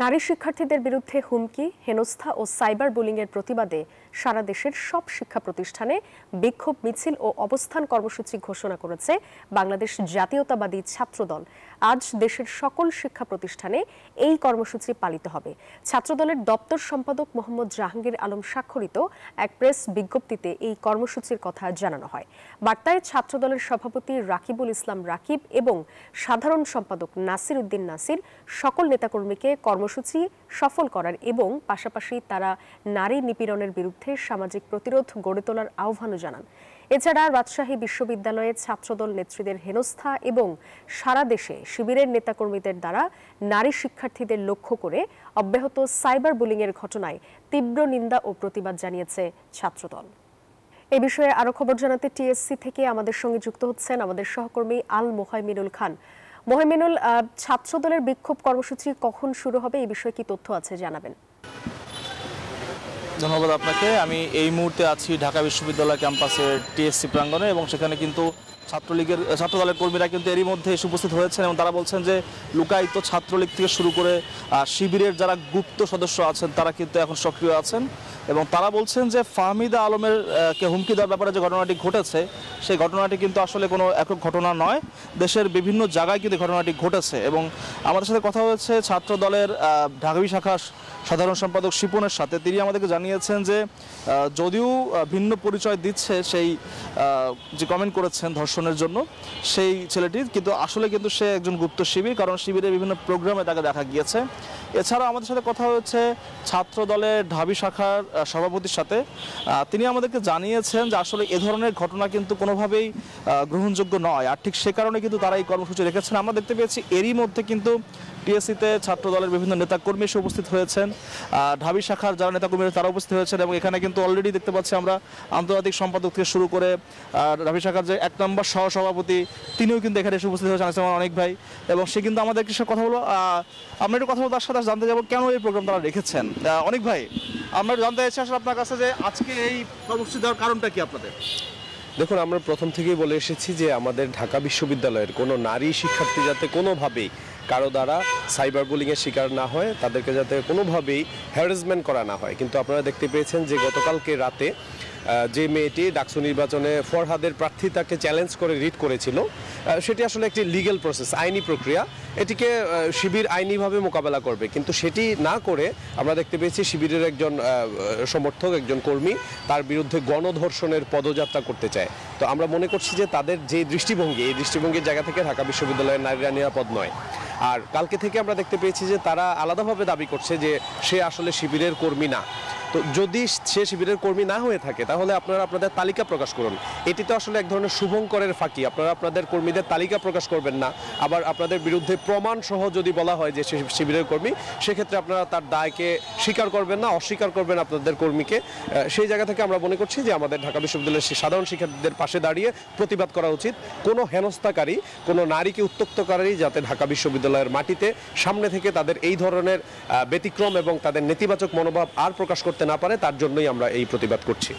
নারী শিক্ষার্থীদের বিরুদ্ধে হুমকি, হেনস্থা ও সাইবার বুলিংয়ের প্রতিবাদে সারা দেশের সব শিক্ষা প্রতিষ্ঠানে বিক্ষোভ মিছিল ও অবস্থান কর্মসূচি ঘোষণা করেছে বাংলাদেশ জাতীয়তাবাদী ছাত্রদল। আজ দেশের সকল শিক্ষা প্রতিষ্ঠানে এই কর্মসূচি পালিত হবে। ছাত্রদলের দপ্তর সম্পাদক মোহাম্মদ জাহাঙ্গীর আলম স্বাক্ষরিত এক প্রেস বিজ্ঞপ্তিতে এই কর্মসূচির কথা জানানো হয়। বার্তায় ছাত্রদলের সভাপতি রাকিবুল ইসলাম রাকিব এবং সাধারণ সম্পাদক নাসির উদ্দিন নাসির সকল নেতাকর্মীকে কর্মসূচি সফল করার এবং পাশাপাশি তারা নারী নিপীড়নের বিরুদ্ধে সামাজিক প্রতিরোধ গড়ে তোলার আহ্বানও জানান। এছাড়া রাজশাহী বিশ্ববিদ্যালয়ে ছাত্রদল নেত্রীদের হেনস্থা এবং সারা দেশে শিবিরের নেতাকর্মীদের দ্বারা নারী শিক্ষার্থীদের লক্ষ্য করে অব্যাহত সাইবার বুলিংয়ের ঘটনায় তীব্র নিন্দা ও প্রতিবাদ জানিয়েছে ছাত্রদল। এ বিষয়ে আরো খবর জানাতে টিএসসি থেকে আমাদের সঙ্গে যুক্ত হচ্ছেন আমাদের সহকর্মী আল মোহাইমিনুল খান। মোহাইমিনুল, ছাত্রদলের বিক্ষোভ কর্মসূচি কখন শুরু হবে এই বিষয়ে কি তথ্য আছে জানাবেন? ধন্যবাদ আপনাকে। আমি এই মুহূর্তে আছি ঢাকা বিশ্ববিদ্যালয় ক্যাম্পাসের টিএসসি প্রাঙ্গণে এবং সেখানে কিন্তু ছাত্রদলের কর্মীরা কিন্তু এরই মধ্যে এসে উপস্থিত হয়েছেন এবং তারা বলছেন যে লুকায়িত ছাত্রলীগ থেকে শুরু করে শিবিরের যারা গুপ্ত সদস্য আছেন তারা কিন্তু এখন সক্রিয় আছেন এবং তারা বলছেন যে ফাহমিদা আলমের কে হুমকি দেওয়ার ব্যাপারে যে ঘটনাটি ঘটেছে সেই ঘটনাটি কিন্তু আসলে কোনো একক ঘটনা নয়, দেশের বিভিন্ন জায়গায় কিন্তু ঘটনাটি ঘটেছে। এবং আমাদের সাথে কথা হয়েছে ছাত্রদলের ঢাকা শাখার সাধারণ সম্পাদক শিপনের সাথে। তিনি আমাদেরকে জানিয়েছেন যে যদিও ভিন্ন পরিচয় দিচ্ছে সেই যে কমেন্ট করেছেন ধর্ষণের জন্য সেই ছেলেটি, কিন্তু আসলে কিন্তু সে একজন গুপ্ত শিবির, কারণ শিবিরের বিভিন্ন প্রোগ্রামে তাকে দেখা গিয়েছে। এছাড়াও আমাদের সাথে কথা হচ্ছে ছাত্র দলের ঢাবি শাখার সভাপতির সাথে। তিনি আমাদেরকে জানিয়েছেন যে আসলে এ ধরনের ঘটনা কিন্তু কোনোভাবেই গ্রহণযোগ্য নয়, আর ঠিক সে কারণে কিন্তু তারা এই কর্মসূচি রেখেছেন। আমরা দেখতে পেয়েছি এরই মধ্যে কিন্তু টিএসসিতে ছাত্র দলের বিভিন্ন নেতাকর্মী এসে উপস্থিত হয়েছেন, ঢাবি শাখার যারা নেতাকর্মীরা তারা উপস্থিত হয়েছেন এবং এখানে কিন্তু অলরেডি দেখতে পাচ্ছি আমরা আন্তর্জাতিক সম্পাদক থেকে শুরু করে ঢাবি শাখার যে ১ নম্বর সহসভাপতি তিনিও কিন্তু এখানে এসে উপস্থিত হয়েছেন, অনেক ভাই, এবং সে কিন্তু আমাদের কিছু কথা হলো। আমরা একটু কথা বলবো তার সাথে, জানতে যাবো কেন এই প্রোগ্রাম তারা রেখেছেন। অনেক ভাই, আমরা জানতে চাইছি আসলে আপনার কাছে যে আজকে এই কর্মসূচি দেওয়ার কারণটা কি আপনাদের? দেখুন, আমরা প্রথম থেকেই বলে এসেছি যে আমাদের ঢাকা বিশ্ববিদ্যালয়ের কোনো নারী শিক্ষার্থী যাতে কোনোভাবেই কারো দ্বারা সাইবার বুলিংয়ের শিকার না হয়, তাদেরকে যাতে কোনোভাবেই হ্যারাসমেন্ট করা না হয়। কিন্তু আপনারা দেখতে পেয়েছেন যে গতকালকে রাতে যে মেয়েটি ডাকসু নির্বাচনে ফরহাদের প্রার্থিতাকে চ্যালেঞ্জ করে রিট করেছিল, সেটি আসলে একটি লিগ্যাল প্রসেস, আইনি প্রক্রিয়া। এটিকে শিবির আইনিভাবে মোকাবেলা করবে, কিন্তু সেটি না করে আমরা দেখতে পেয়েছি শিবিরের একজন সমর্থক, একজন কর্মী তার বিরুদ্ধে গণধর্ষণের পদযাত্রা করতে চায়। তো আমরা মনে করছি যে তাদের যে দৃষ্টিভঙ্গি, এই দৃষ্টিভঙ্গির জায়গা থেকে ঢাকা বিশ্ববিদ্যালয়ের নারীরা নিরাপদ নয়। আর কালকে থেকে আমরা দেখতে পেয়েছি যে তারা আলাদাভাবে দাবি করছে যে সে আসলে শিবিরের কর্মী না। তো যদি সে শিবিরের কর্মী না হয়ে থাকে তাহলে আপনারা আপনাদের তালিকা প্রকাশ করুন। এটি তো আসলে এক ধরনের শুভঙ্করের ফাঁকি। আপনারা আপনাদের কর্মীদের তালিকা প্রকাশ করবেন না, আবার আপনাদের বিরুদ্ধে প্রমাণ সহ যদি বলা হয় যে সে শিবিরের কর্মী, সেক্ষেত্রে আপনারা তার দায়কে স্বীকার করবেন না, অস্বীকার করবেন আপনাদের কর্মীকে। সেই জায়গা থেকে আমরা মনে করছি যে আমাদের ঢাকা বিশ্ববিদ্যালয়ের সাধারণ শিক্ষার্থীদের পাশে দাঁড়িয়ে প্রতিবাদ করা উচিত। কোনো হেনস্থাকারী, কোনো নারীকে উত্ত্যক্তকারী যাতে ঢাকা বিশ্ববিদ্যালয়ের মাটিতে সামনে থেকে তাদের এই ধরনের ব্যতিক্রম এবং তাদের নেতিবাচক মনোভাব আর প্রকাশ করতে না পারে, তার জন্যই আমরা এই প্রতিবাদ করছি।